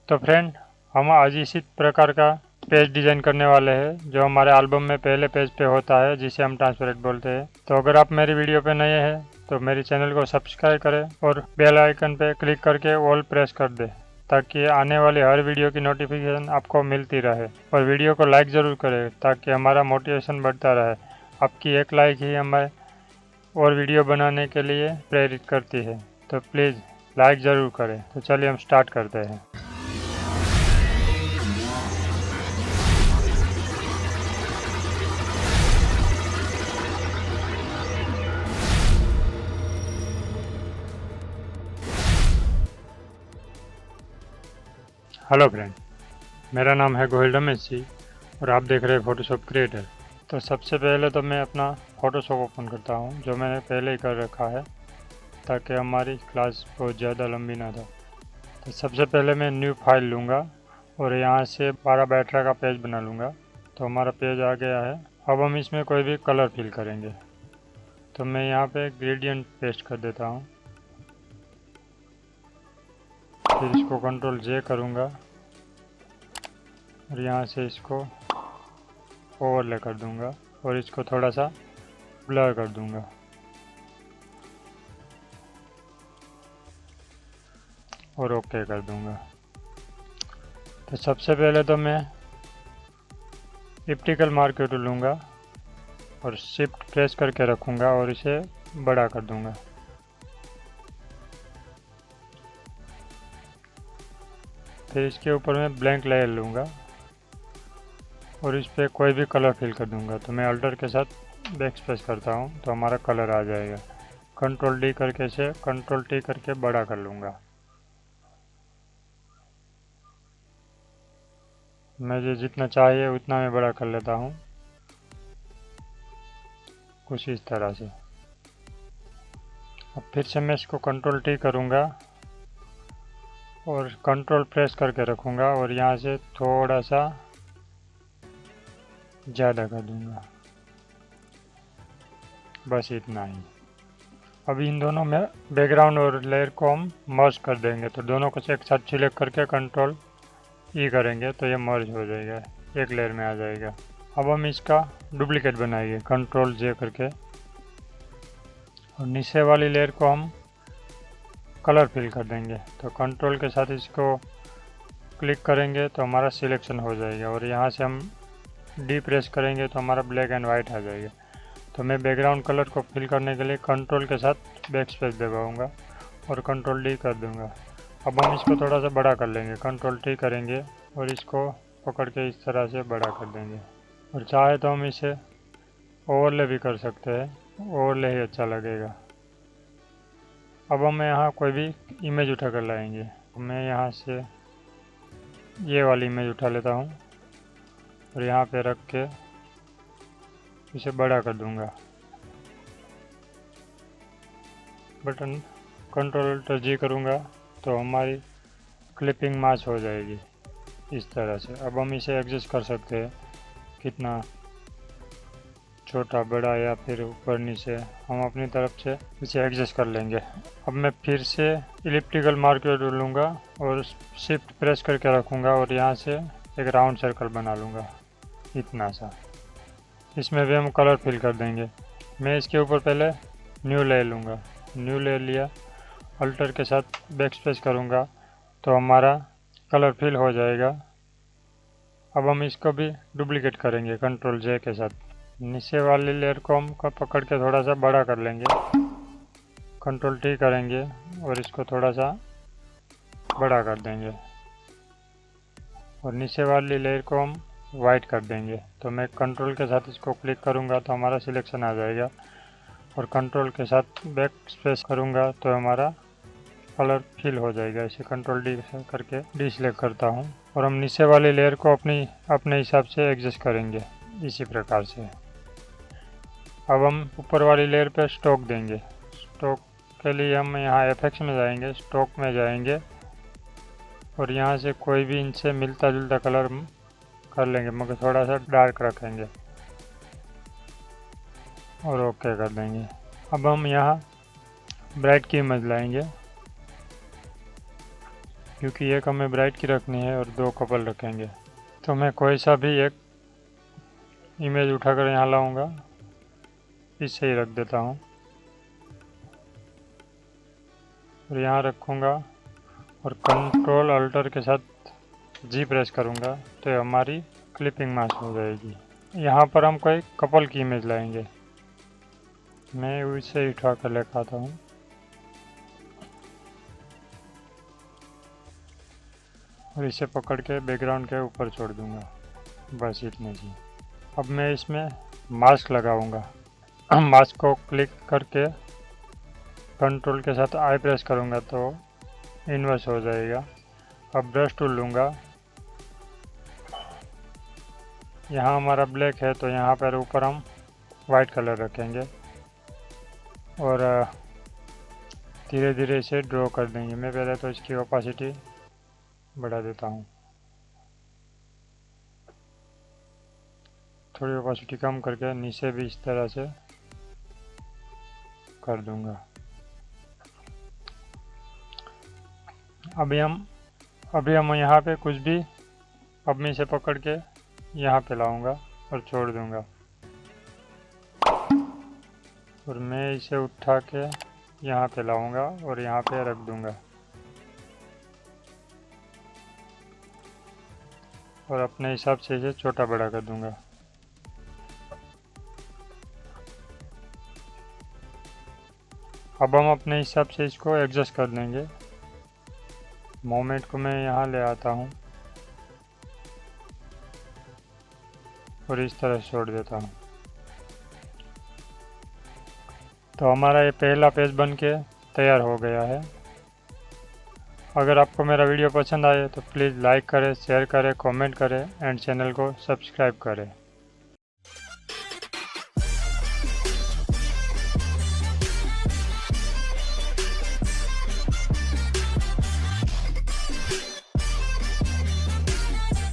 तो फ्रेंड, हम आज इसी प्रकार का पेज डिज़ाइन करने वाले हैं जो हमारे एल्बम में पहले पेज पे होता है, जिसे हम ट्रांसपेरेंट बोलते हैं। तो अगर आप मेरी वीडियो पे नए हैं तो मेरी चैनल को सब्सक्राइब करें और बेल आइकन पे क्लिक करके ऑल प्रेस कर दें, ताकि आने वाली हर वीडियो की नोटिफिकेशन आपको मिलती रहे। और वीडियो को लाइक ज़रूर करें ताकि हमारा मोटिवेशन बढ़ता रहे। आपकी एक लाइक ही हमें और वीडियो बनाने के लिए प्रेरित करती है, तो प्लीज़ लाइक ज़रूर करें। तो चलिए हम स्टार्ट करते हैं। हेलो फ्रेंड, मेरा नाम है गोहिल रमेश जी और आप देख रहे हैं फ़ोटोशॉप क्रिएटर। तो सबसे पहले तो मैं अपना फ़ोटोशॉप ओपन करता हूँ, जो मैंने पहले ही कर रखा है ताकि हमारी क्लास बहुत ज़्यादा लंबी ना था। तो सबसे पहले मैं न्यू फाइल लूँगा और यहाँ से 12 बाय 18 का पेज बना लूँगा। तो हमारा पेज आ गया है। अब हम इसमें कोई भी कलर फिल करेंगे। तो मैं यहाँ पे ग्रेडियंट पेस्ट कर देता हूँ, फिर इसको Ctrl+J करूँगा और यहाँ से इसको ओवरले कर दूँगा और इसको थोड़ा सा ब्लर कर दूँगा। और ओके कर दूँगा। तो सबसे पहले तो मैं इप्टिकल मार्कर टूल लूँगा और शिफ्ट प्रेस करके रखूँगा और इसे बड़ा कर दूँगा। फिर इसके ऊपर मैं ब्लैंक लेयर लूँगा और इस पर कोई भी कलर फिल कर दूँगा। तो मैं अल्टर के साथ बैक स्पेस करता हूँ तो हमारा कलर आ जाएगा। Ctrl+D करके इसे Ctrl+T करके बड़ा कर लूँगा। मुझे जितना चाहिए उतना मैं बड़ा कर लेता हूँ, कुछ इस तरह से। अब फिर से मैं इसको Ctrl+T करूँगा और कंट्रोल प्रेस करके रखूँगा और यहाँ से थोड़ा सा ज़्यादा कर दूँगा, बस इतना ही। अब इन दोनों में बैकग्राउंड और लेयर को हम मर्ज कर देंगे। तो दोनों को एक साथ सिलेक्ट करके Ctrl+E करेंगे तो ये मर्ज हो जाएगा, एक लेयर में आ जाएगा। अब हम इसका डुप्लीकेट बनाएंगे Ctrl+J करके और नीचे वाली लेयर को हम कलर फिल कर देंगे। तो कंट्रोल के साथ इसको क्लिक करेंगे तो हमारा सिलेक्शन हो जाएगा और यहाँ से हम डी प्रेस करेंगे तो हमारा ब्लैक एंड वाइट आ जाएगा। तो मैं बैकग्राउंड कलर को फिल करने के लिए कंट्रोल के साथ बैक स्पेस दबाऊंगा और Ctrl+D कर दूंगा। अब हम इसको थोड़ा सा बड़ा कर लेंगे, Ctrl+T करेंगे और इसको पकड़ के इस तरह से बड़ा कर देंगे। और चाहे तो हम इसे ओवरले भी कर सकते हैं, ओवरले ही अच्छा लगेगा। अब हम यहाँ कोई भी इमेज उठा कर लाएंगे। मैं यहाँ से ये वाली इमेज उठा लेता हूँ और यहाँ पे रख के इसे बड़ा कर दूंगा। बटन Ctrl+G करूँगा तो हमारी क्लिपिंग मैच हो जाएगी इस तरह से। अब हम इसे एडजस्ट कर सकते हैं, कितना छोटा बड़ा या फिर ऊपर नीचे हम अपनी तरफ से इसे एडजस्ट कर लेंगे। अब मैं फिर से इलिप्टिकल मार्कर लूँगा और शिफ्ट प्रेस करके रखूँगा और यहाँ से एक राउंड सर्कल बना लूँगा, इतना सा। इसमें भी हम कलर फिल कर देंगे। मैं इसके ऊपर पहले न्यू ले लूँगा, न्यू ले लिया, अल्टर के साथ बैक स्पेस करूँगा तो हमारा कलर फिल हो जाएगा। अब हम इसको भी डुप्लीकेट करेंगे Ctrl+J के साथ। नीचे वाली लेयर को हम पकड़ के थोड़ा सा बड़ा कर लेंगे, Ctrl+T करेंगे और इसको थोड़ा सा बड़ा कर देंगे और नीचे वाली लेयर को हम वाइट कर देंगे। तो मैं कंट्रोल के साथ इसको क्लिक करूंगा तो हमारा सिलेक्शन आ जाएगा और कंट्रोल के साथ बैक स्पेस करूंगा तो हमारा कलर फिल हो जाएगा। इसे Ctrl+D करके डिसेलेक्ट करता हूं और हम नीचे वाली लेयर को अपने हिसाब से एडजस्ट करेंगे इसी प्रकार से। अब हम ऊपर वाली लेयर पे स्ट्रोक देंगे। स्ट्रोक के लिए हम यहाँ इफेक्ट्स में जाएंगे, स्ट्रोक में जाएंगे और यहाँ से कोई भी इनसे मिलता जुलता कलर कर लेंगे, मगर थोड़ा सा डार्क रखेंगे और ओके कर देंगे। अब हम यहाँ ब्राइट की इमेज लाएंगे क्योंकि एक हमें ब्राइट की रखनी है और 2 कपल रखेंगे। तो मैं कोई सा भी एक इमेज उठाकर यहाँ लाऊंगा, इससे ही रख देता हूँ और यहाँ रखूँगा और कंट्रोल अल्टर के साथ जी प्रेस करूँगा तो ये हमारी क्लिपिंग मास्क हो जाएगी। यहाँ पर हम कोई कपल की इमेज लाएंगे, मैं उसे उठा कर लेकर आता हूँ और इसे पकड़ के बैकग्राउंड के ऊपर छोड़ दूँगा, बस इतने ही। अब मैं इसमें मास्क लगाऊंगा। मास्क को क्लिक करके कंट्रोल के साथ आई प्रेस करूंगा तो इन्वर्स हो जाएगा। अब ब्रश टूल लूँगा, यहाँ हमारा ब्लैक है तो यहाँ पर ऊपर हम वाइट कलर रखेंगे और धीरे धीरे इसे ड्रॉ कर देंगे। मैं पहले तो इसकी ओपेसिटी बढ़ा देता हूँ, थोड़ी ओपेसिटी कम करके नीचे भी इस तरह से कर दूंगा। अभी हम यहाँ पे कुछ भी, अब मैं इसे पकड़ के यहाँ पे लाऊंगा और छोड़ दूंगा और मैं इसे उठा के यहाँ पे लाऊंगा और यहाँ पे रख दूंगा और अपने हिसाब से इसे छोटा बड़ा कर दूंगा। अब हम अपने हिसाब से इसको एडजस्ट कर देंगे। मोमेंट को मैं यहाँ ले आता हूँ और इस तरह छोड़ देता हूँ। तो हमारा ये पहला पेज बन के तैयार हो गया है। अगर आपको मेरा वीडियो पसंद आए तो प्लीज़ लाइक करें, शेयर करें, कमेंट करें एंड चैनल को सब्सक्राइब करें।